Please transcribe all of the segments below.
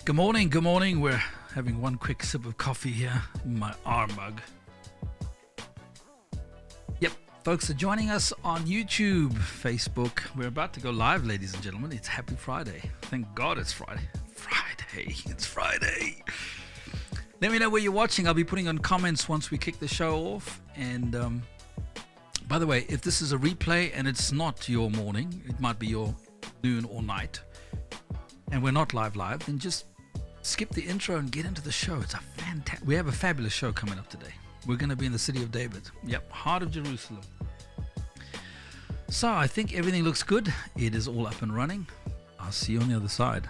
Good morning, good morning. We're having one quick sip of coffee here in my R mug. Yep, folks are joining us on YouTube, Facebook. We're about to go live, ladies and gentlemen. It's Happy Friday. Thank God it's Friday. It's Friday. Let me know where you're watching. I'll be putting on comments once we kick the show off. And by the way, if this is a replay and it's not your morning, it might be your noon or night, and we're not live, then just skip the intro and get into the show. It's a we have a fabulous show coming up today. We're going to be in the city of David. Yep, heart of Jerusalem. So I think everything looks good. It is all up and running. I'll see you on the other side.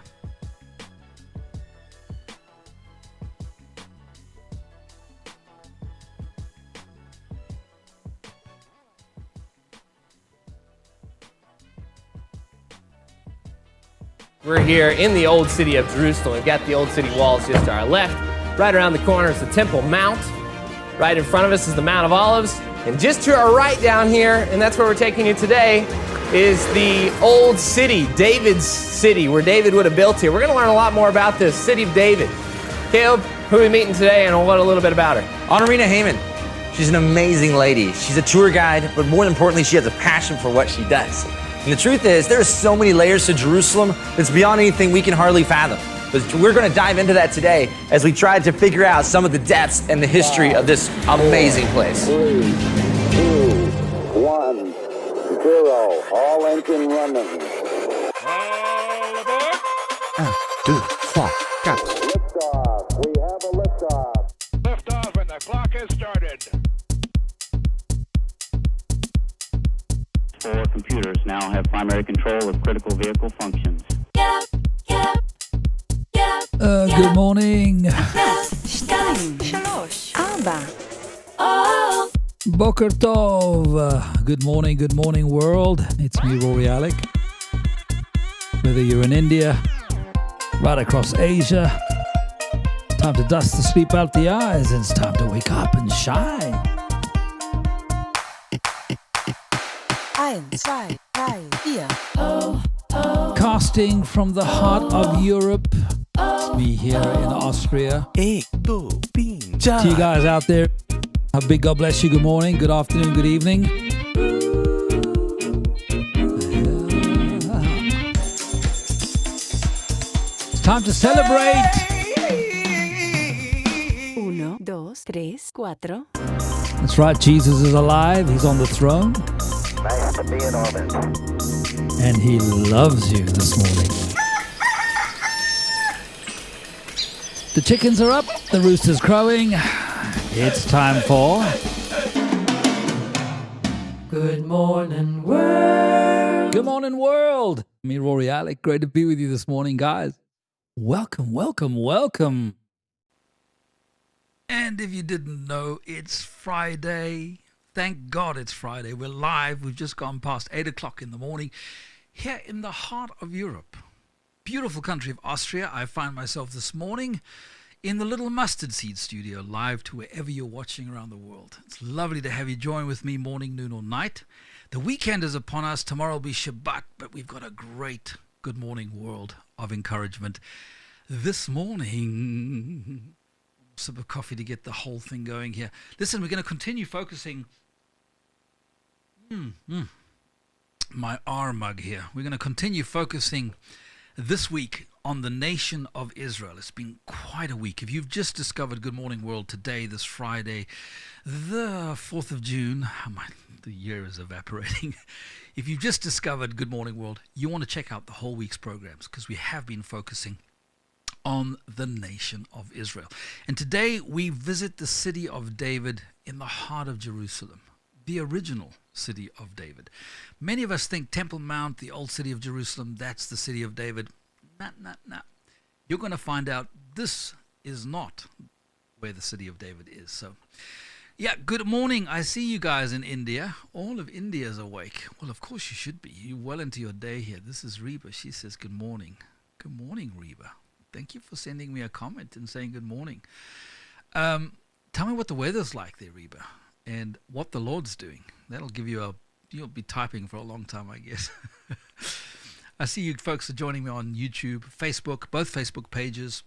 We're here in the old city of Jerusalem. We've got the old city walls just to our left. Right around the corner is the Temple Mount. Right in front of us is the Mount of Olives. And just to our right down here, and that's where we're taking you today, is the old city, David's city, where David would have built here. We're going to learn a lot more about this city of David. Caleb, who are we meeting today, and what a little bit about her? Anarina. She's an amazing lady. She's a tour guide, but more importantly, she has a passion for what she does. And the truth is, there are so many layers to Jerusalem that's beyond anything we can hardly fathom. But we're going to dive into that today as we try to figure out some of the depths and the history of this amazing place. 3, 2, 1, 0. All engine running. All aboard! 1, 2, 3, 4. Liftoff. We have a liftoff. Liftoff and the clock has started. Four computers now have primary control of critical vehicle functions. Good morning. Boker Tov. Good morning world. It's me, Rory, Alec. Whether you're in India, right across Asia, it's time to dust the sleep out the eyes, and it's time to wake up and shine. 1, 2, 3, 4. Casting from the heart of Europe, it's me here in Austria. To you guys out there, a big God bless you. Good morning, good afternoon, good evening. It's time to celebrate. 1, 2, 3, 4. That's right, Jesus is alive. He's on the throne. Nice to be in orbit. And he loves you this morning. The chickens are up, the rooster's crowing. It's time for Good Morning World. Good morning world. Me, Rory, Alec. Great to be with you this morning, guys. Welcome. And if you didn't know, it's Friday. Thank God it's Friday. We're live. We've just gone past 8 o'clock in the morning here in the heart of Europe. Beautiful country of Austria. I find myself this morning in the little mustard seed studio, live to wherever you're watching around the world. It's lovely to have you join with me morning, noon or night. The weekend is upon us. Tomorrow will be Shabbat, but we've got a great Good Morning World of encouragement this morning. Sip of coffee to get the whole thing going here. Listen, we're going to continue focusing my R mug here. We're going to continue focusing this week on the nation of Israel. It's been quite a week. If you've just discovered Good Morning World today, this Friday, the 4th of June, the year is evaporating. If you've just discovered Good Morning World, you want to check out the whole week's programs, because we have been focusing on the nation of Israel. And today we visit the city of David in the heart of Jerusalem, the original city of David. Many of us think Temple Mount, the old city of Jerusalem, that's the city of David. Nah. You're going to find out this is not where the city of David is. So, yeah, good morning. I see you guys in India. All of India is awake. Well, of course you should be. You're well into your day here. This is Reba. She says good morning. Good morning, Reba. Thank you for sending me a comment and saying good morning. Tell me what the weather's like there, Reba, and what the Lord's doing. That'll give you you'll be typing for a long time, I guess. I see you folks are joining me on YouTube, Facebook, both Facebook pages.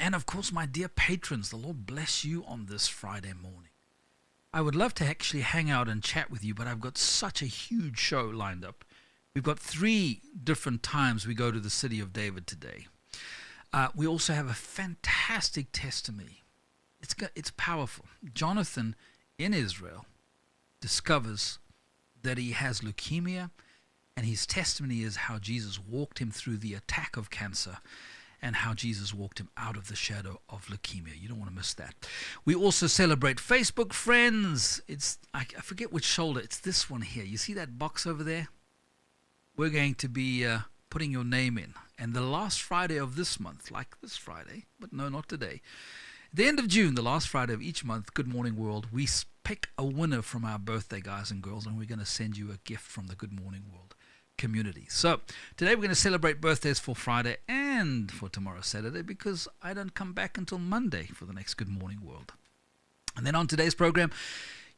And of course, my dear patrons, the Lord bless you on this Friday morning. I would love to actually hang out and chat with you, but I've got such a huge show lined up. We've got 3 different times we go to the city of David today. We also have a fantastic testimony. It's powerful. Jonathan in Israel discovers that he has leukemia, and his testimony is how Jesus walked him through the attack of cancer and how Jesus walked him out of the shadow of leukemia. You don't want to miss that. We also celebrate Facebook friends. I forget which shoulder. It's this one here. You see that box over there? We're going to be putting your name in. And the last Friday of this month, like this Friday, but no, not today, at the end of June, the last Friday of each month, Good Morning World, we pick a winner from our birthday, guys and girls, and we're going to send you a gift from the Good Morning World community. So today we're going to celebrate birthdays for Friday and for tomorrow, Saturday, because I don't come back until Monday for the next Good Morning World. And then on today's program,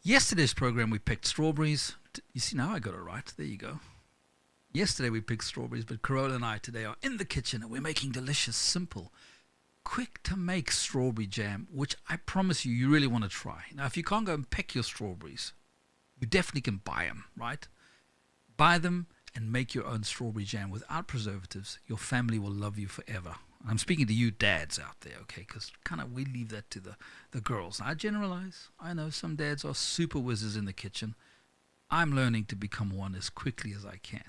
yesterday's program, we picked strawberries. You see, now I got it right. There you go. Yesterday we picked strawberries, but Carola and I today are in the kitchen and we're making delicious, simple, quick to make strawberry jam, which I promise you really want to try. Now, if you can't go and pick your strawberries, you definitely can buy them, right? Buy them and make your own strawberry jam without preservatives. Your family will love you forever. I'm speaking to you dads out there, okay, because kind of we leave that to the girls. I generalize. I know some dads are super whizzes in the kitchen. I'm learning to become one as quickly as I can.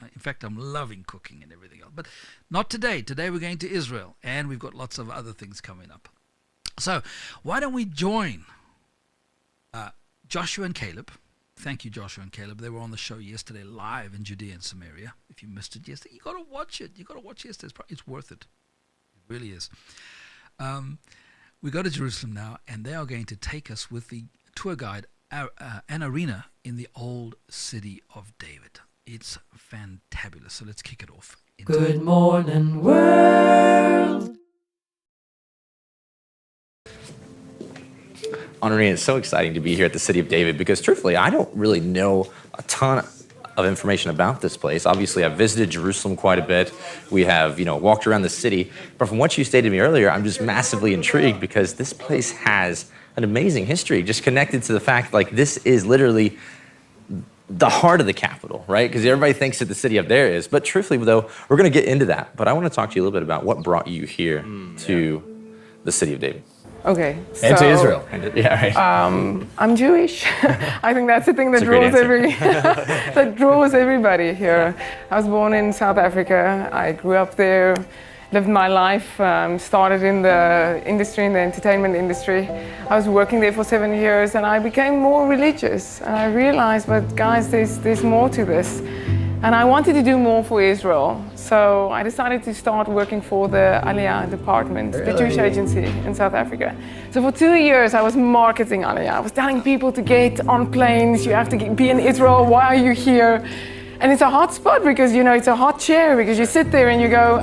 In fact, I'm loving cooking and everything else. But not today. Today we're going to Israel, and we've got lots of other things coming up. So why don't we join Joshua and Caleb. Thank you, Joshua and Caleb. They were on the show yesterday live in Judea and Samaria. If you missed it yesterday, you got to watch it. You got to watch yesterday. It's worth it. It really is. We go to Jerusalem now, and they are going to take us with the tour guide, Anarina, in the old city of David. It's fantabulous. So let's kick it off. Good morning, world. Anarina, it's so exciting to be here at the City of David because truthfully, I don't really know a ton of information about this place. Obviously, I've visited Jerusalem quite a bit. We have, walked around the city. But from what you stated to me earlier, I'm just massively intrigued because this place has an amazing history, just connected to the fact like this is literally the heart of the capital, right? Because everybody thinks that the city up there is. But truthfully, though, we're going to get into that. But I want to talk to you a little bit about what brought you here to the City of David. Okay. And to Israel. Yeah, right. I'm Jewish. I think that's the thing that draws everybody here. I was born in South Africa. I grew up there, lived my life, started in the industry, in the entertainment industry. I was working there for 7 years and I became more religious. And I realized, but guys, there's more to this. And I wanted to do more for Israel. So I decided to start working for the Aliyah department, the Jewish agency in South Africa. So for 2 years, I was marketing Aliyah. I was telling people to get on planes, you have to be in Israel, why are you here? And it's a hot spot because, it's a hot chair because you sit there and you go,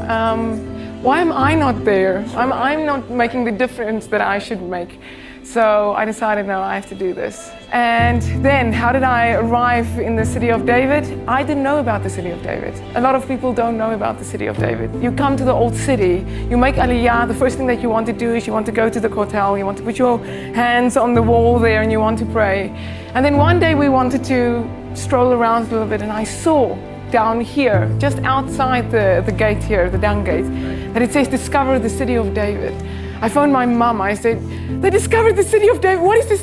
why am I not there? I'm not making the difference that I should make. So I decided, no, I have to do this. And then, how did I arrive in the City of David? I didn't know about the City of David. A lot of people don't know about the City of David. You come to the old city, you make Aliyah, the first thing that you want to do is you want to go to the hotel, you want to put your hands on the wall there and you want to pray. And then one day we wanted to stroll around a little bit and I saw down here, just outside the gate here, the down gate, that it says, discover the City of David. I phoned my mum, I said, they discovered the City of David. What is the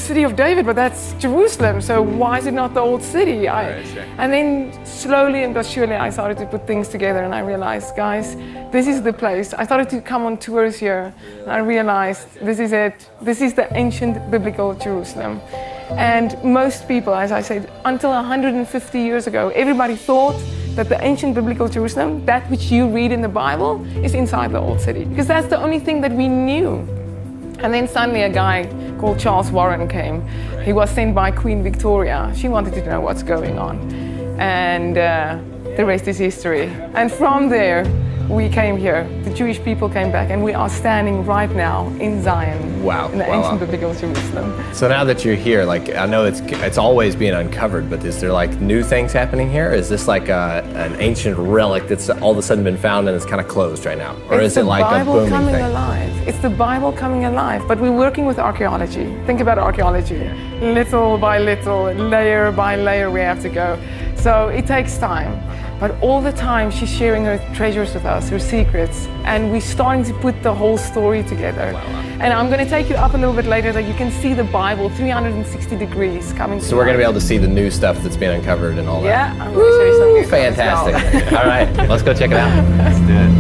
City of David? But that's Jerusalem, so why is it not the old city? And then slowly and surely I started to put things together and I realized, guys, this is the place. I started to come on tours here and I realized this is it. This is the ancient biblical Jerusalem. And most people, as I said, until 150 years ago, everybody thought that the ancient biblical Jerusalem, that which you read in the Bible, is inside the old city. Because that's the only thing that we knew. And then suddenly a guy called Charles Warren came. He was sent by Queen Victoria. She wanted to know what's going on. And the rest is history. And from there, we came here. The Jewish people came back, and we are standing right now in Zion. Wow. In the ancient biblical Jerusalem. So now that you're here, like, I know it's always being uncovered, but is there like new things happening here? Is this like an ancient relic that's all of a sudden been found and it's kind of closed right now? Or is it like a booming thing? It's the Bible coming alive. It's the Bible coming alive, but we're working with archaeology. Think about archaeology. Little by little, layer by layer we have to go. So it takes time. But all the time she's sharing her treasures with us, her secrets, and we're starting to put the whole story together. And I'm going to take you up a little bit later that you can see the Bible 360 degrees coming to So we're going to be life. able to see the new stuff that's being uncovered and all that. Yeah, I'm going to show you some new stuff as Fantastic. well. All right, let's go check it out. Let's do it.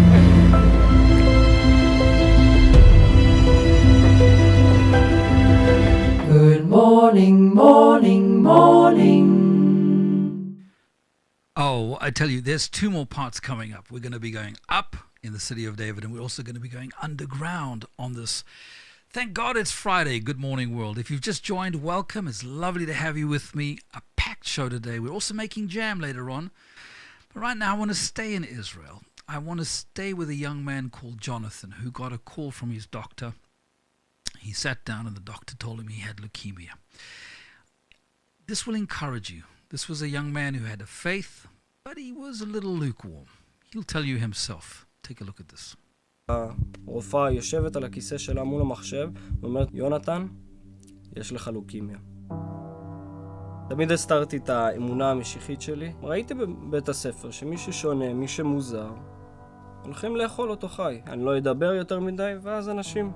Good morning, morning, morning. Oh, I tell you, there's two more parts coming up. We're going to be going up in the city of David, and we're also going to be going underground on this. Thank God it's Friday. Good morning, world. If you've just joined, welcome. It's lovely to have you with me. A packed show today. We're also making jam later on. But right now, I want to stay in Israel. I want to stay with a young man called Jonathan who got a call from his doctor. He sat down and the doctor told him he had leukemia. This will encourage you. This was a young man who had a faith, but he was a little lukewarm. He'll tell you himself. Take a look at this. הרופאה יושבת על הכיסא שלה מול המחשב ואומרת, יונתן, יש לך לוקמיה. תמיד הסתרתי את האמונה המשיחית שלי. ראיתי בבית הספר שמי ששונה, מי שמוזר, הולכים לאכול אותו חי. אני לא אדבר יותר מדי, ואז אנשים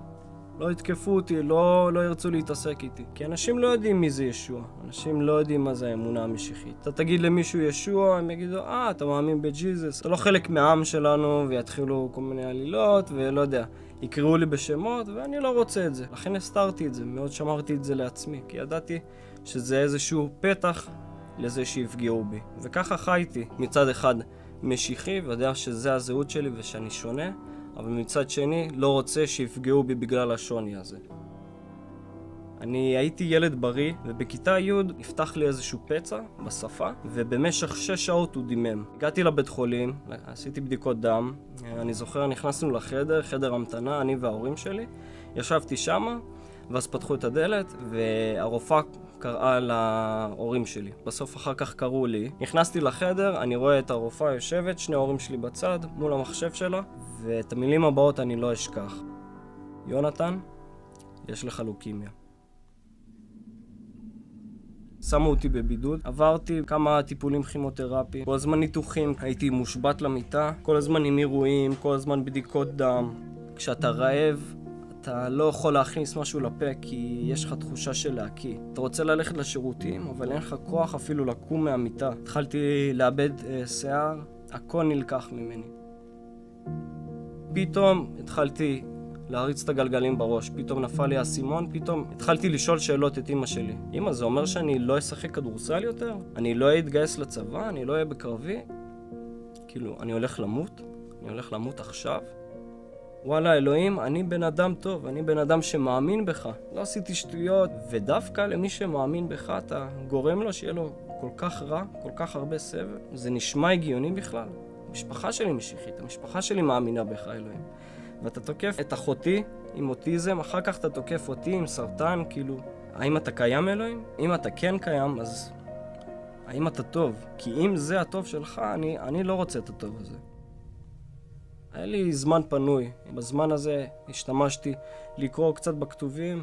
לא יתקפו אותי, לא ירצו להתעסק איתי. כי אנשים לא יודעים מי זה ישוע. אנשים לא יודעים מה זה האמונה המשיחית. אתה תגיד למישהו ישוע, הם יגידו, אתה מאמין בג'יזוס. אתה לא חלק מהעם שלנו, ויתחילו כל מיני עלילות, ולא יודע, יקראו לי בשמות, ואני לא רוצה את זה. לכן הסתרתי את זה, מאוד שמרתי את זה לעצמי. כי ידעתי שזה איזשהו פתח לזה שיפגעו בי. וככה חייתי. מצד אחד משיחי, ויודע שזה הזהות שלי ושאני שונה. אבל מצד שני, לא רוצה שיפגעו בי בגלל השוני הזה. אני הייתי ילד בריא, ובכיתה י' נפתח לי איזשהו פצע בשפה, ובמשך 6 שעות הוא דימם. הגעתי לבית חולים, עשיתי בדיקות דם, אני זוכר, נכנסנו לחדר, חדר המתנה, אני וההורים שלי, ישבתי שמה, ואז פתחו את הדלת, והרופאה קראה להורים שלי. בסוף אחר כך קראו לי. נכנסתי לחדר, אני רואה את הרופאה יושבת, 2 ההורים שלי בצד, מול המחשב שלה, ואת המילים הבאות אני לא אשכח. יונתן, יש לך לוקמיה. שמו אותי בבידוד, עברתי כמה טיפולים כימותרפיים, כל הזמן ניתוחים, הייתי מושבת למיטה, כל הזמן עם אירועים, כל הזמן בדיקות דם. כשאתה רעב, אתה לא יכול להכניס משהו לפה כי יש לך תחושה של להקיא. אתה רוצה ללכת לשירותים, אבל אין לך כוח אפילו לקום מהמיטה. התחלתי לאבד שיער, הכל נלקח ממני. פתאום התחלתי להריץ את הגלגלים בראש, פתאום נפל לי האסימון, פתאום התחלתי לשאול שאלות את אמא שלי. אמא, זה אומר שאני לא אשחק כדורסל יותר? אני לא אתגייס לצבא? אני לא אהיה בקרבי? כאילו, אני הולך למות? אני הולך למות עכשיו? וואלה, אלוהים, אני בן אדם טוב, אני בן אדם שמאמין בך. לא עשיתי שטויות, ודווקא למי שמאמין בך, אתה גורם לו שיהיה לו כל כך רע, כל כך הרבה סבל. זה נשמע הגיוני בכלל. המשפחה שלי משיחית, המשפחה שלי מאמינה בך, אלוהים. ואתה תוקף את אחותי עם אוטיזם, אחר כך אתה תוקף אותי עם סרטן, כאילו, האם אתה קיים, אלוהים? אם אתה כן קיים, אז האם אתה טוב? כי אם זה הטוב שלך, אני לא רוצה את הטוב הזה. היה לי זמן פנוי. בזמן הזה השתמשתי לקרוא קצת בכתובים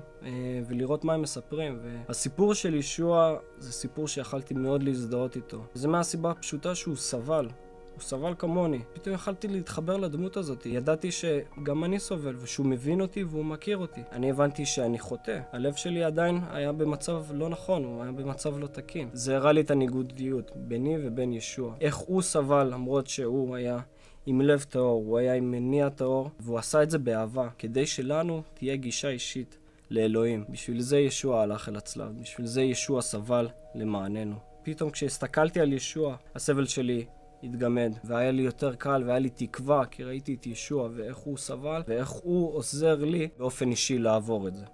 ולראות מה הם מספרים. והסיפור של ישוע זה סיפור שיכלתי מאוד להזדהות איתו. זה מהסיבה הפשוטה שהוא סבל. הוא סבל כמוני. פתאום יכלתי להתחבר לדמות הזאת. ידעתי שגם אני סובל ושהוא מבין אותי והוא מכיר אותי. אני הבנתי שאני חוטא. הלב שלי עדיין היה במצב לא נכון, הוא היה במצב לא תקין. זה הראה לי את הניגודיות ביני ובין ישוע. איך הוא סבל למרות שהוא היה עם לב טהור, הוא היה עם מניע טהור, והוא עשה את זה באהבה, כדי שלנו תהיה גישה אישית לאלוהים. בשביל זה ישוע הלך אל הצלב, בשביל זה ישוע סבל למעננו. פתאום כשהסתכלתי על ישוע, הסבל שלי התגמד, והיה לי יותר קל, והיה לי תקווה, כי ראיתי את ישוע, ואיך הוא סבל, ואיך הוא עוזר לי באופן אישי לעבור את זה.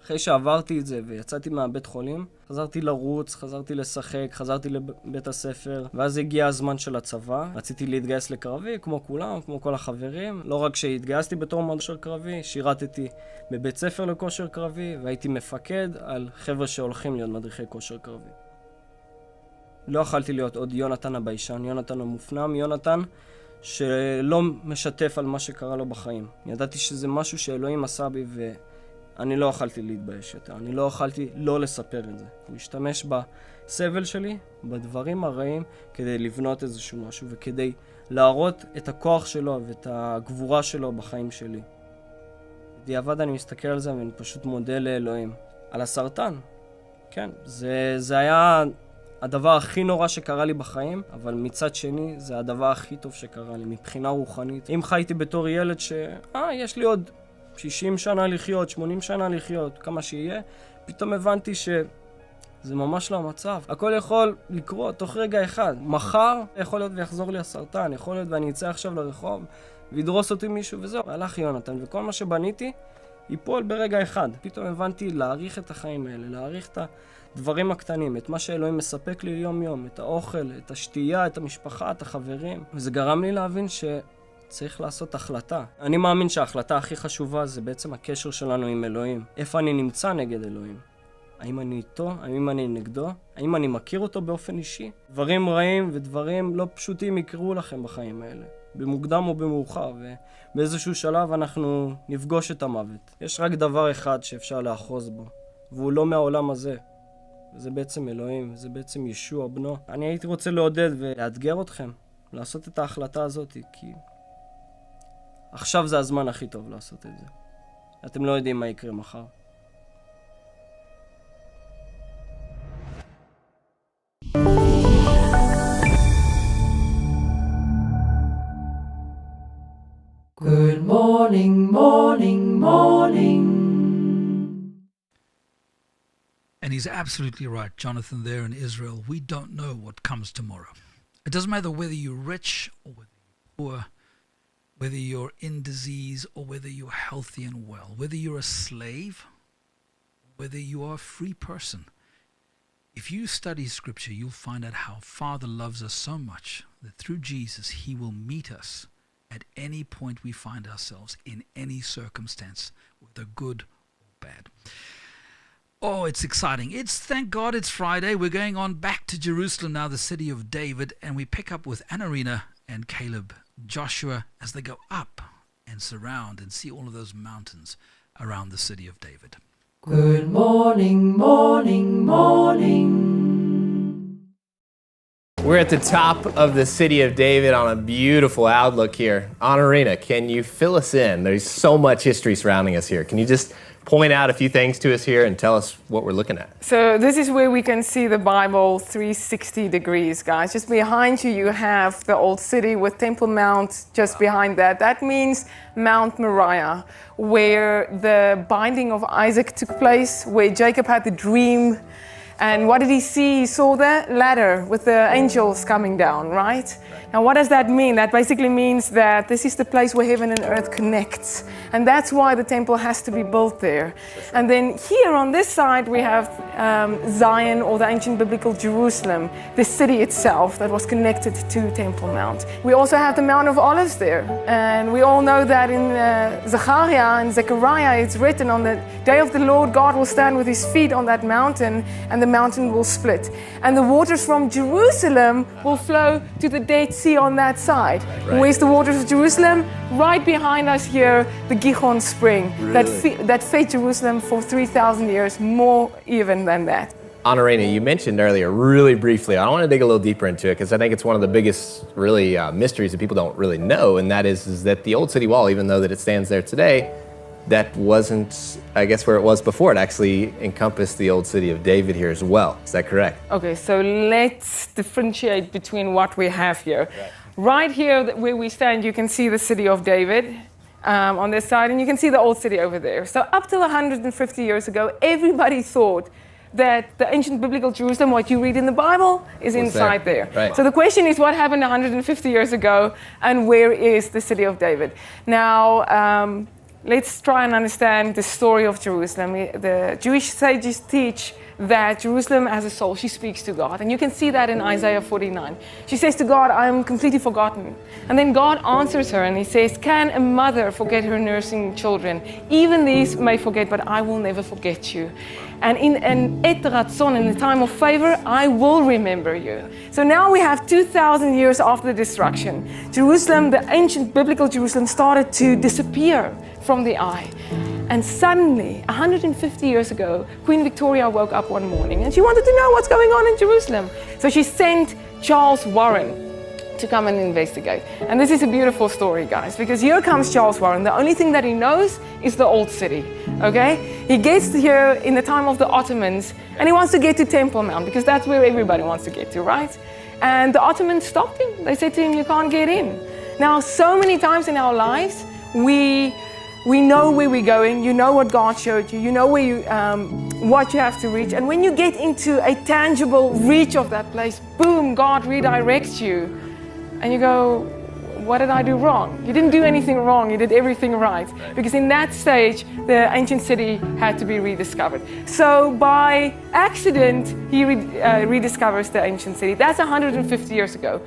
אחרי שעברתי את זה ויצאתי מהבית חולים, חזרתי לרוץ, חזרתי לשחק, חזרתי לבית הספר, ואז הגיע הזמן של הצבא. רציתי להתגייס לקרבי, כמו כולם, כמו כל החברים. לא רק שהתגייסתי בתור מלשר קרבי, שירתתי בבית ספר לכושר קרבי, והייתי מפקד על חבר'ה שהולכים להיות מדריכי כושר קרבי. לא יכלתי להיות עוד יונתן הביישן, יונתן המופנם, יונתן שלא משתף על מה שקרה לו בחיים. ידעתי שזה משהו שאלוהים עשה בי ואני לא יכלתי להתבייש יותר. אני לא יכלתי לא לספר את זה. הוא השתמש בסבל שלי, בדברים הרעים, כדי לבנות איזשהו משהו וכדי להראות את הכוח שלו ואת הגבורה שלו בחיים שלי. בדיעבד אני מסתכל על זה ואני פשוט מודה לאלוהים. על הסרטן, כן, זה היה הדבר הכי נורא שקרה לי בחיים, אבל מצד שני זה הדבר הכי טוב שקרה לי מבחינה רוחנית. אם חייתי בתור ילד יש לי עוד 60 שנה לחיות, 80 שנה לחיות, כמה שיהיה, פתאום הבנתי שזה ממש לא המצב. הכל יכול לקרות תוך רגע אחד. מחר יכול להיות ויחזור לי הסרטן, יכול להיות ואני אצא עכשיו לרחוב וידרוס אותי מישהו וזהו. הלך יונתן וכל מה שבניתי ייפול ברגע אחד. פתאום הבנתי להעריך את החיים האלה, להעריך את הדברים הקטנים, את מה שאלוהים מספק לי יום יום, את האוכל, את השתייה, את המשפחה, את החברים. וזה גרם לי להבין שצריך לעשות החלטה. אני מאמין שההחלטה הכי חשובה זה בעצם הקשר שלנו עם אלוהים. איפה אני נמצא נגד אלוהים? האם אני איתו? האם אני נגדו? האם אני מכיר אותו באופן אישי? דברים רעים ודברים לא פשוטים יקרו לכם בחיים האלה. במוקדם או במאוחר, ובאיזשהו שלב אנחנו נפגוש את המוות. יש רק דבר אחד שאפשר לאחוז בו, והוא לא מהעולם הזה. וזה בעצם אלוהים, זה בעצם ישוע בנו. אני הייתי רוצה לעודד ולאתגר אתכם, לעשות את ההחלטה הזאת, כי עכשיו זה הזמן הכי טוב לעשות את זה. אתם לא יודעים מה יקרה מחר. Good morning, morning, morning. And he's absolutely right, Jonathan, there in Israel. We don't know what comes tomorrow. It doesn't matter whether you're rich or whether you're poor, whether you're in disease or whether you're healthy and well, whether you're a slave, whether you are a free person. If you study Scripture, you'll find out how Father loves us so much that through Jesus, he will meet us at any point we find ourselves, in any circumstance, whether good or bad. Oh, it's exciting. Thank God it's Friday. We're going on back to Jerusalem now, the city of David, and we pick up with Anarina and Caleb, Joshua, as they go up and surround and see all of those mountains around the city of David. Good morning, morning, morning. We're at the top of the city of David on a beautiful outlook here. Anarina, can you fill us in? There's so much history surrounding us here. Can you just point out a few things to us here and tell us what we're looking at? So this is where we can see the Bible 360 degrees, guys. Just behind you, you have the old city with Temple Mount just behind that. That means Mount Moriah, where the binding of Isaac took place, where Jacob had the dream. And what did he see? He saw the ladder with the angels coming down, right? Now, what does that mean? That basically means that this is the place where heaven and earth connects. And that's why the temple has to be built there. And then here on this side, we have Zion, or the ancient biblical Jerusalem, the city itself that was connected to Temple Mount. We also have the Mount of Olives there. And we all know that in Zechariah and Zechariah, it's written, on the day of the Lord, God will stand with his feet on that mountain, and the mountain will split. And the waters from Jerusalem will flow to the Dead Sea on that side. Right. Where's the waters of Jerusalem? Right behind us here, the Gihon Spring, really? that fed Jerusalem for 3,000 years, more even than that. Anarina, you mentioned earlier, really briefly, I want to dig a little deeper into it because I think it's one of the biggest, really, mysteries that people don't really know, and that is that the old city wall, even though that it stands there today, that wasn't, I guess, where it was before. It actually encompassed the old city of David here as well. Is that correct? Okay, so let's differentiate between what we have here. Right here, where we stand, you can see the city of David on this side, and you can see the old city over there. So up till 150 years ago, everybody thought that the ancient biblical Jerusalem, what you read in the Bible, is inside there. Right. So the question is, what happened 150 years ago, and where is the city of David? Now, let's try and understand the story of Jerusalem. The Jewish sages teach that Jerusalem has a soul. She speaks to God. And you can see that in Isaiah 49. She says to God, I am completely forgotten. And then God answers her and he says, can a mother forget her nursing children? Even these may forget, but I will never forget you. And in Et Ratzon, in the time of favor, I will remember you. So now we have 2,000 years after the destruction. Jerusalem, the ancient biblical Jerusalem, started to disappear from the eye. And suddenly, 150 years ago, Queen Victoria woke up one morning and she wanted to know what's going on in Jerusalem. So she sent Charles Warren to come and investigate. And this is a beautiful story, guys, because here comes Charles Warren. The only thing that he knows is the old city, okay? He gets here in the time of the Ottomans and he wants to get to Temple Mount because that's where everybody wants to get to, right? And the Ottomans stopped him. They said to him, you can't get in. Now, so many times in our lives, we know where we're going, you know what God showed you, you know where you, what you have to reach. And when you get into a tangible reach of that place, boom, God redirects you. And you go, what did I do wrong? You didn't do anything wrong, you did everything right. Because in that stage, the ancient city had to be rediscovered. So by accident, he rediscovers the ancient city. That's 150 years ago.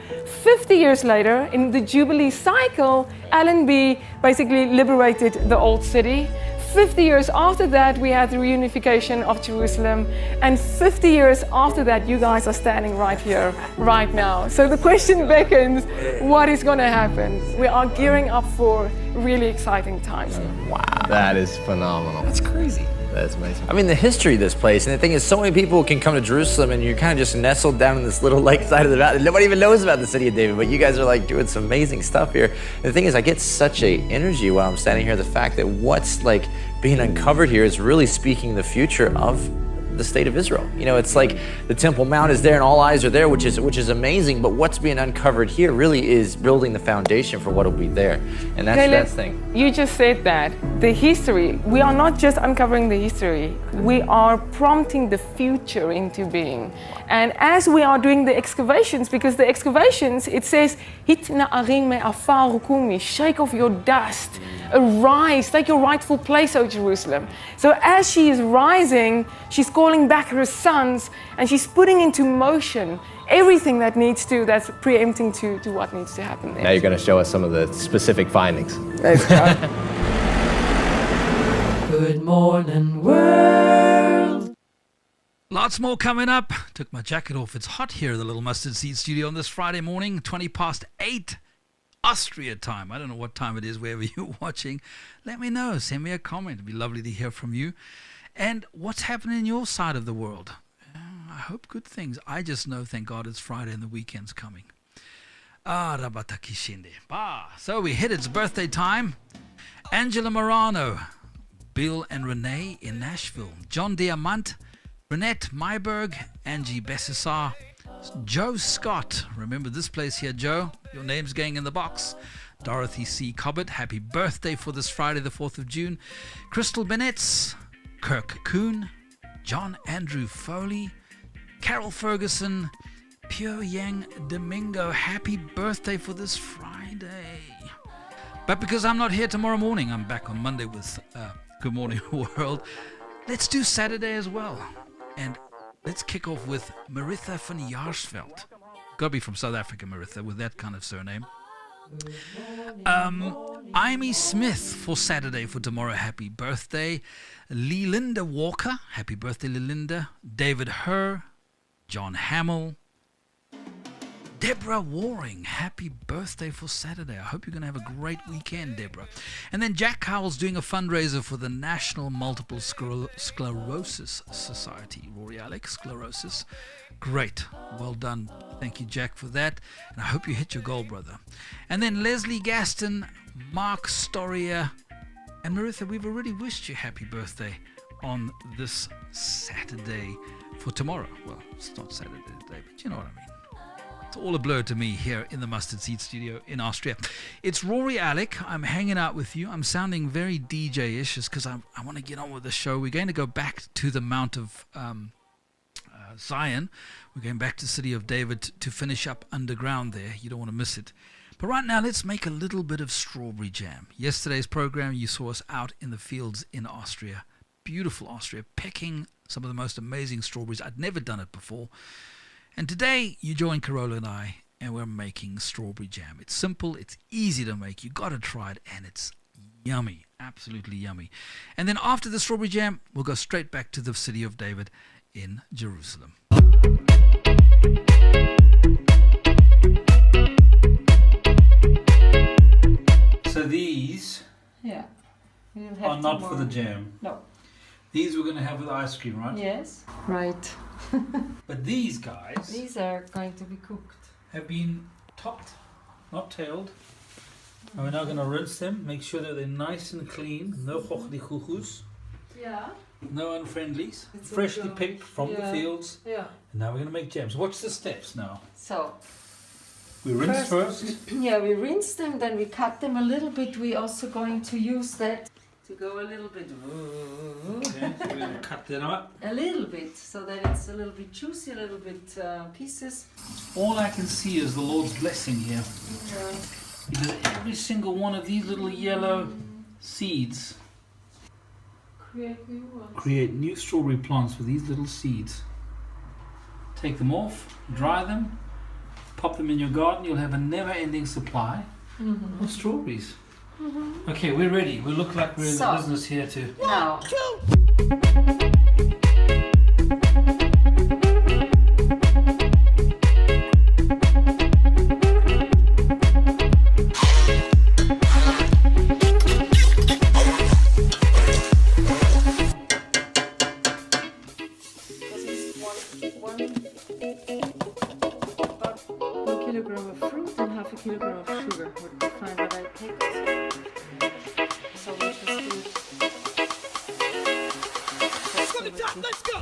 50 years later, in the Jubilee cycle, Allenby basically liberated the old city. 50 years after that, we had the reunification of Jerusalem. And 50 years after that, you guys are standing right here, right now. So the question beckons, what is going to happen? We are gearing up for really exciting times. Wow, that is phenomenal. That's crazy. That's amazing. I mean, the history of this place, and the thing is, so many people can come to Jerusalem and you're kind of just nestled down in this little lake side of the valley. Nobody even knows about the city of David, but you guys are like doing some amazing stuff here. And the thing is, I get such a energy while I'm standing here, the fact that what's like being uncovered here is really speaking the future of the state of Israel. You know, it's like the Temple Mount is there and all eyes are there, which is amazing, but what's being uncovered here really is building the foundation for what will be there. And that's that thing. You just said that. The history, we are not just uncovering the history, we are prompting the future into being. And as we are doing the excavations, because the excavations, it says, Hit na'arim me'afar hukumi, shake off your dust, arise, take your rightful place, O Jerusalem. So as she is rising, she's calling back her sons, and she's putting into motion everything that needs to, that's preempting to what needs to happen there. Now you're going to show us some of the specific findings. Let's go. Good morning, world. Lots more coming up. Took my jacket off. It's hot here in the Little Mustard Seed studio on this Friday morning, 8:20 Austria time. I don't know what time it is wherever you're watching. Let me know. Send me a comment. It'd be lovely to hear from you. And what's happening in your side of the world? I hope good things. I just know, thank God, it's Friday and the weekend's coming. So we hit its birthday time. Angela Morano, Bill and Renee in Nashville, John Diamant, Renette Myberg, Angie Bessissar, Joe Scott. Remember this place here, Joe? Your name's going in the box. Dorothy C. Cobbett, happy birthday for this Friday, the 4th of June. Crystal Bennett's, Kirk Kuhn, John Andrew Foley, Carol Ferguson, Pure Yang Domingo, happy birthday for this Friday. But because I'm not here tomorrow morning, I'm back on Monday with Good Morning World. Let's do Saturday as well. And let's kick off with Maritha van Jaarsveld. Got to be from South Africa, Maritha, with that kind of surname. Amy Smith for Saturday, for tomorrow, happy birthday. Lelinda Walker, happy birthday, Lelinda. David Herr, John Hamill. Deborah Waring, happy birthday for Saturday. I hope you're going to have a great weekend, Deborah. And then Jack Cowell's doing a fundraiser for the National Multiple Sclerosis Society. Rory, Alec, sclerosis. Great. Well done. Thank you, Jack, for that. And I hope you hit your goal, brother. And then Leslie Gaston, Mark Storia, and Maritha, we've already wished you happy birthday on this Saturday for tomorrow. Well, it's not Saturday today, but you know what I mean. It's all a blur to me here in the Mustard Seed studio in Austria. It's Rory Alec. I'm hanging out with you. I'm sounding very DJ-ish just because I want to get on with the show. We're going to go back to the Mount of Zion. We're going back to the city of David to finish up underground there. You don't want to miss it. But right now, let's make a little bit of strawberry jam. Yesterday's program, you saw us out in the fields in Austria. Beautiful Austria, pecking some of the most amazing strawberries. I'd never done it before. And today, you join Carola and I, and we're making strawberry jam. It's simple, it's easy to make. You got to try it, and it's yummy, absolutely yummy. And then after the strawberry jam, we'll go straight back to the city of David in Jerusalem. So these are not for the jam. No. These we're going to have with ice cream, right? Yes. Right. But these guys These are going to be cooked. have been topped, not tailed. And we're now going to rinse them, make sure that they're nice and clean. No chochdichuchus, Yeah. no unfriendlies. It's Freshly organic. picked from the Yeah. fields. Yeah. And now we're going to make jams. What's the steps now? So, We rinse first. yeah, we rinse them, then we cut them a little bit. We're also going to use that to go a little bit. Okay, so we're going to cut that up. A little bit, so that it's a little bit juicy, a little bit pieces. All I can see is the Lord's blessing here. Yeah. Because every single one of these little yellow seeds Create new ones. create new strawberry plants with these little seeds. Take them off, dry them, pop them in your garden. You'll have a never-ending supply of strawberries. Okay, we're ready. We look like we're in the So- business here too. Now, about 1 kilogram of fruit and half a kilogram of sugar would be fine, but I take it. So we just do. Let's go!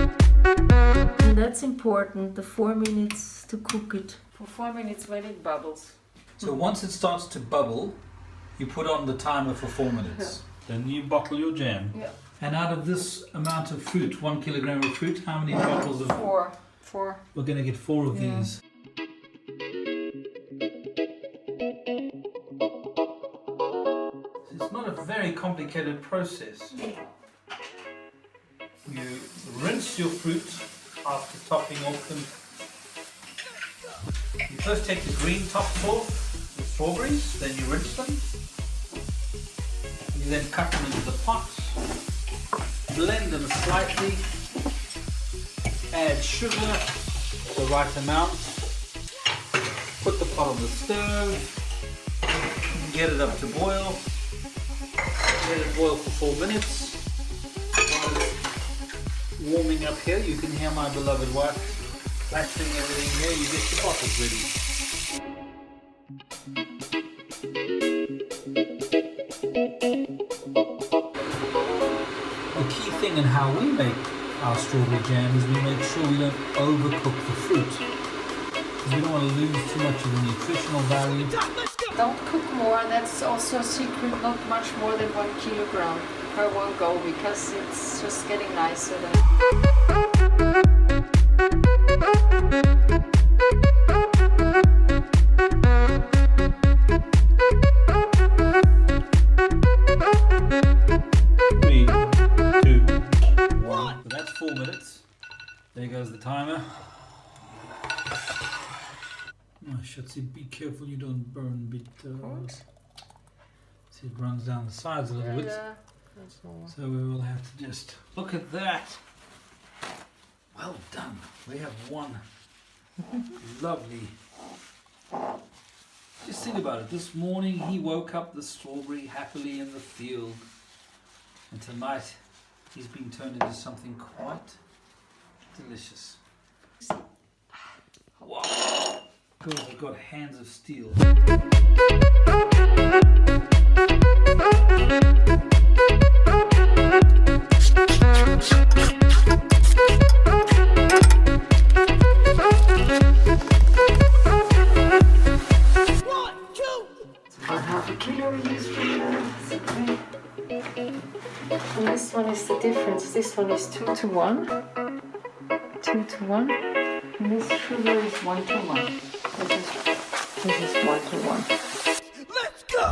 And that's important, the 4 minutes to cook it. For 4 minutes when it bubbles. So once it starts to bubble, you put on the timer for 4 minutes. Then you bottle your jam. Yeah. And out of this amount of fruit, 1 kilogram of fruit, how many bottles of... 4. We're going to get 4 of Yeah. these. It's not a very complicated process. You rinse your fruit after topping off them. You first take the green tops off, the strawberries, then you rinse them. You then cut them into the pot, blend them slightly, add sugar, the right amount, put the pot on the stove, get it up to boil, let it boil for 4 minutes. While it's warming up here, you can hear my beloved wife battering everything here. You get your bottles ready. The key thing in how we make our strawberry jam is we make sure we don't overcook the fruit. Because we don't want to lose too much of the nutritional value. Don't cook more, that's also a secret, not much more than 1 kilogram per one go, because it's just getting nicer then. Three, 2, 1. So that's 4 minutes. There goes the timer. Oh, Shutzi, be careful you don't burn bit. See, it runs down the sides a little bit. So we will have to just look at that. Well done. We have one lovely. Just think about it. This morning he woke up the strawberry happily in the field. And tonight he's been turned into something quite delicious. Wow. Girls have got hands of steel. About half a kilo we use for that. Okay. And this one is the difference. This one is 2 to 1. to 1. And this sugar is 1 to 1. This is 1 to 1. Let's go!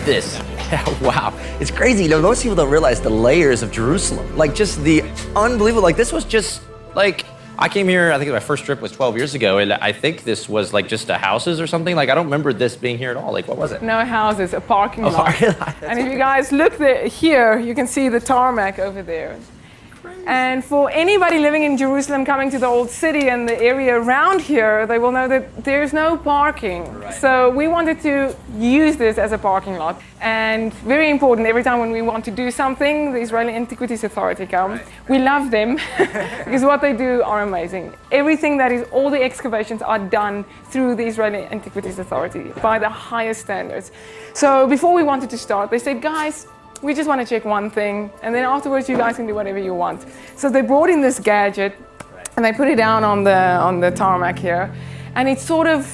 This. Wow. It's crazy. You know, most people don't realize the layers of Jerusalem. Like, just the unbelievable. Like, this was just, like, I came here, I think my first trip was 12 years ago, and I think this was, like, just a houses or something. Like, I don't remember this being here at all. Like, what was it? No houses, a parking lot. And if you guys look here, you can see the tarmac over there. And for anybody living in Jerusalem coming to the Old City and the area around here, they will know that there's no parking. Right. So we wanted to use this as a parking lot. And very important, every time when we want to do something, the Israeli Antiquities Authority come. Right. We love them because what they do are amazing. Everything that is, all the excavations are done through the Israeli Antiquities Authority by the highest standards. So before we wanted to start, they said, guys, we just want to check one thing, and then afterwards you guys can do whatever you want. So they brought in this gadget, and they put it down on the tarmac here, and it sort of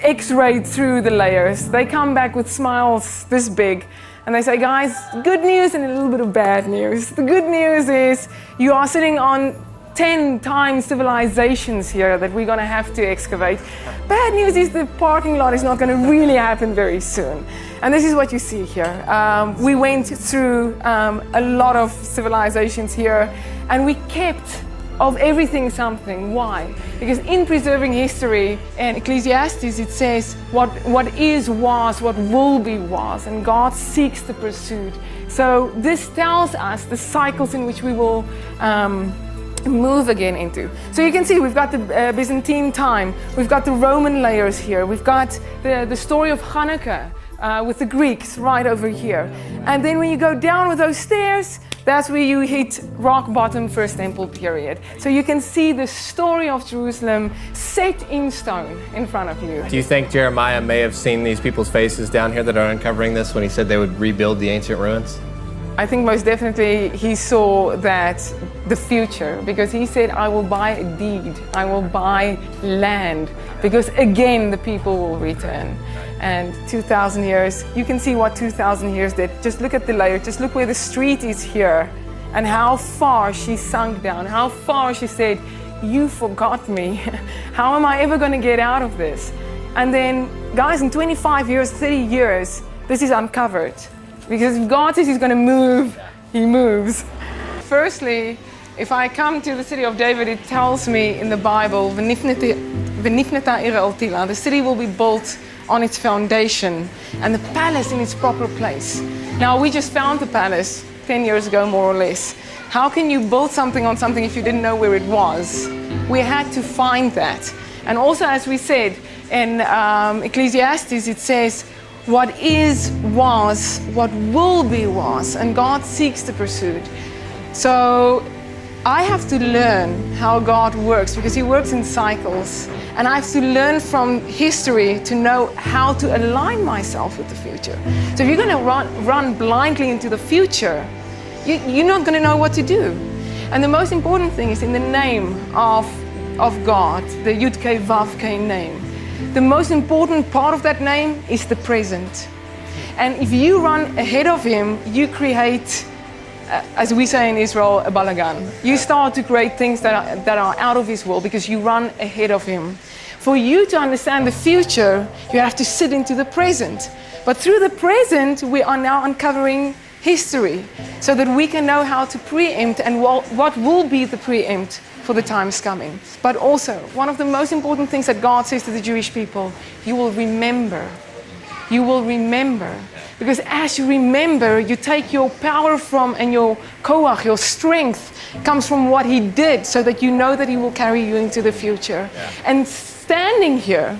x-rayed through the layers. They come back with smiles this big, and they say, guys, good news and a little bit of bad news. The good news is you are sitting on 10 times civilizations here that we're going to have to excavate. Bad news is the parking lot is not going to really happen very soon. And this is what you see here. We went through a lot of civilizations here, and we kept of everything something. Why? Because in preserving history in Ecclesiastes it says what is was, what will be was, and God seeks the pursuit. So this tells us the cycles in which we will move again into. So you can see we've got the Byzantine time, we've got the Roman layers here, we've got the story of Hanukkah with the Greeks right over here. And then when you go down with those stairs, that's where you hit rock bottom First Temple period. So you can see the story of Jerusalem set in stone in front of you. Do you think Jeremiah may have seen these people's faces down here that are uncovering this when he said they would rebuild the ancient ruins? I think most definitely he saw that the future, because he said, I will buy a deed, I will buy land, because again the people will return. And 2,000 years, you can see what 2,000 years did. Just look at the layer, just look where the street is here, and how far she sunk down, how far she said, you forgot me. How am I ever going to get out of this? And then, guys, in 25 years, 30 years, this is uncovered. Because if God says he's going to move, he moves. Firstly, if I come to the city of David, it tells me in the Bible, the city will be built on its foundation and the palace in its proper place. Now, we just found the palace 10 years ago, more or less. How can you build something on something if you didn't know where it was? We had to find that. And also, as we said, in Ecclesiastes, it says, what is was, what will be was, and God seeks the pursuit. So I have to learn how God works, because he works in cycles, and I have to learn from history to know how to align myself with the future. So if you're going to run blindly into the future, you're not going to know what to do. And the most important thing is in the name of God, the Yud-Kei Vav-Kei name. The most important part of that name is the present. And if you run ahead of him, you create, as we say in Israel, a balagan. You start to create things that are out of his will because you run ahead of him. For you to understand the future, you have to sit into the present. But through the present, we are now uncovering history, so that we can know how to preempt and what will be the preempt for the times coming. But also, one of the most important things that God says to the Jewish people, you will remember. You will remember. Because as you remember, you take your power from, and your koach, your strength, comes from what he did, so that you know that he will carry you into the future. Yeah. And standing here,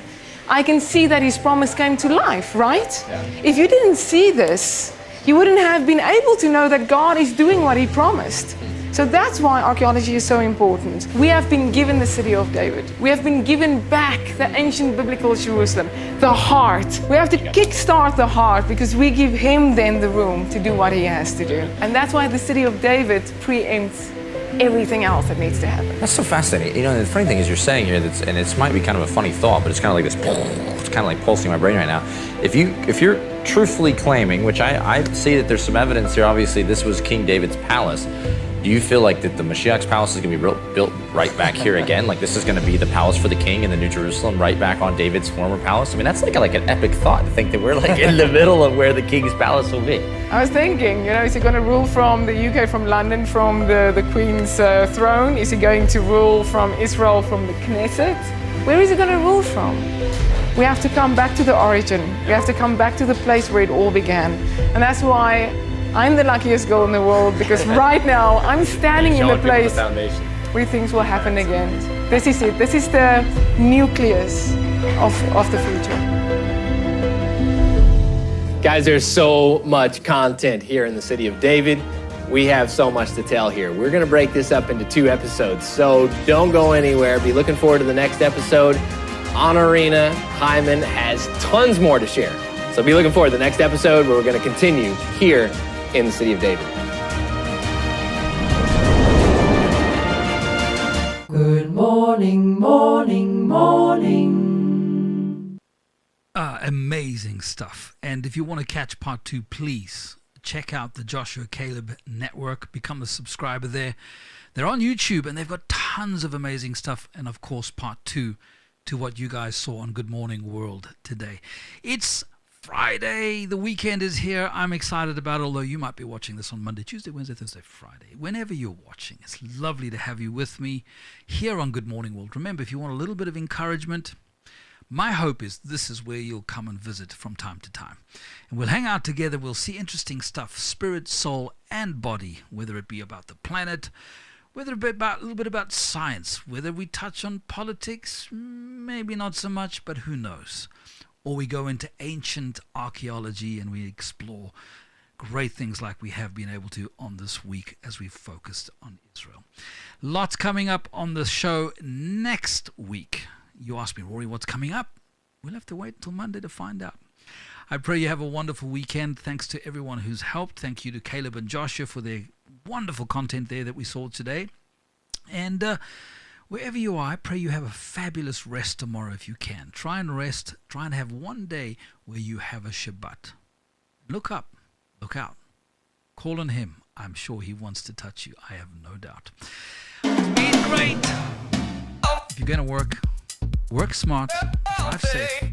I can see that his promise came to life, right? Yeah. If you didn't see this, you wouldn't have been able to know that God is doing what he promised. So that's why archaeology is so important. We have been given the city of David. We have been given back the ancient biblical Jerusalem, the heart. We have to kickstart the heart, because we give him then the room to do what he has to do. And that's why the city of David preempts everything else that needs to happen. That's so fascinating. You know, the funny thing is you're saying here, and it might be kind of a funny thought, but it's kind of like this, it's kind of like pulsing my brain right now. If you're truthfully claiming, which I see that there's some evidence here, obviously this was King David's palace. Do you feel like that the Mashiach's palace is going to be built right back here again? Like this is going to be the palace for the king in the New Jerusalem, right back on David's former palace? I mean, that's like an epic thought to think that we're like in the middle of where the king's palace will be. I was thinking, you know, is he going to rule from the UK, from London, from the Queen's throne? Is he going to rule from Israel, from the Knesset? Where is he going to rule from? We have to come back to the origin. We have to come back to the place where it all began. And that's why I'm the luckiest girl in the world, because right now I'm standing in the place where things will happen again. This is it. This is the nucleus of the future. Guys, there's so much content here in the city of David. We have so much to tell here. We're going to break this up into 2 episodes, so don't go anywhere. Be looking forward to the next episode. Anarina Hyman has tons more to share. So be looking forward to the next episode, where we're going to continue here in the city of David. Good morning, morning, morning. Amazing stuff. And if you want to catch part 2, please check out the Joshua Caleb Network. Become a subscriber there. They're on YouTube, and they've got tons of amazing stuff. And of course, part 2 to what you guys saw on Good Morning World today. It's Friday, the weekend is here. I'm excited about it, although you might be watching this on Monday, Tuesday, Wednesday, Thursday, Friday. Whenever you're watching, it's lovely to have you with me here on Good Morning World. Remember, if you want a little bit of encouragement, my hope is this is where you'll come and visit from time to time. And we'll hang out together, we'll see interesting stuff, spirit, soul, and body, whether it be about the planet, whether it be about a little bit about science, whether we touch on politics, maybe not so much, but who knows. Or we go into ancient archaeology and we explore great things like we have been able to on this week as we've focused on Israel. Lots coming up on the show next week. You ask me, Rory, what's coming up? We'll have to wait until Monday to find out. I pray you have a wonderful weekend. Thanks to everyone who's helped. Thank you to Caleb and Joshua for their wonderful content there that we saw today. And wherever you are, I pray you have a fabulous rest tomorrow if you can. Try and rest. Try and have one day where you have a Shabbat. Look up. Look out. Call on him. I'm sure he wants to touch you. I have no doubt. It's been great. If you're going to work smart, drive safe,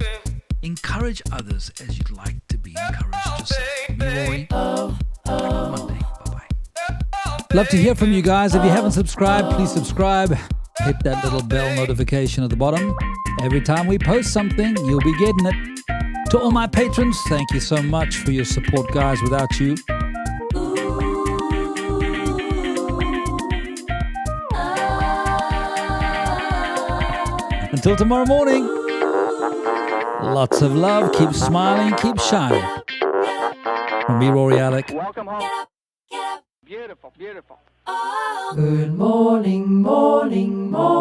encourage others as you'd like to be encouraged yourself. Me, Rory. Back on Monday. Bye-bye. Love to hear from you guys. If you haven't subscribed, please subscribe. Hit that little bell notification at the bottom. Every time we post something, you'll be getting it. To all my patrons, thank you so much for your support, guys. Without you, until tomorrow morning, lots of love. Keep smiling, keep shining. From me, Rory, Alec. Welcome home. Beautiful, beautiful. Good morning, morning, morning.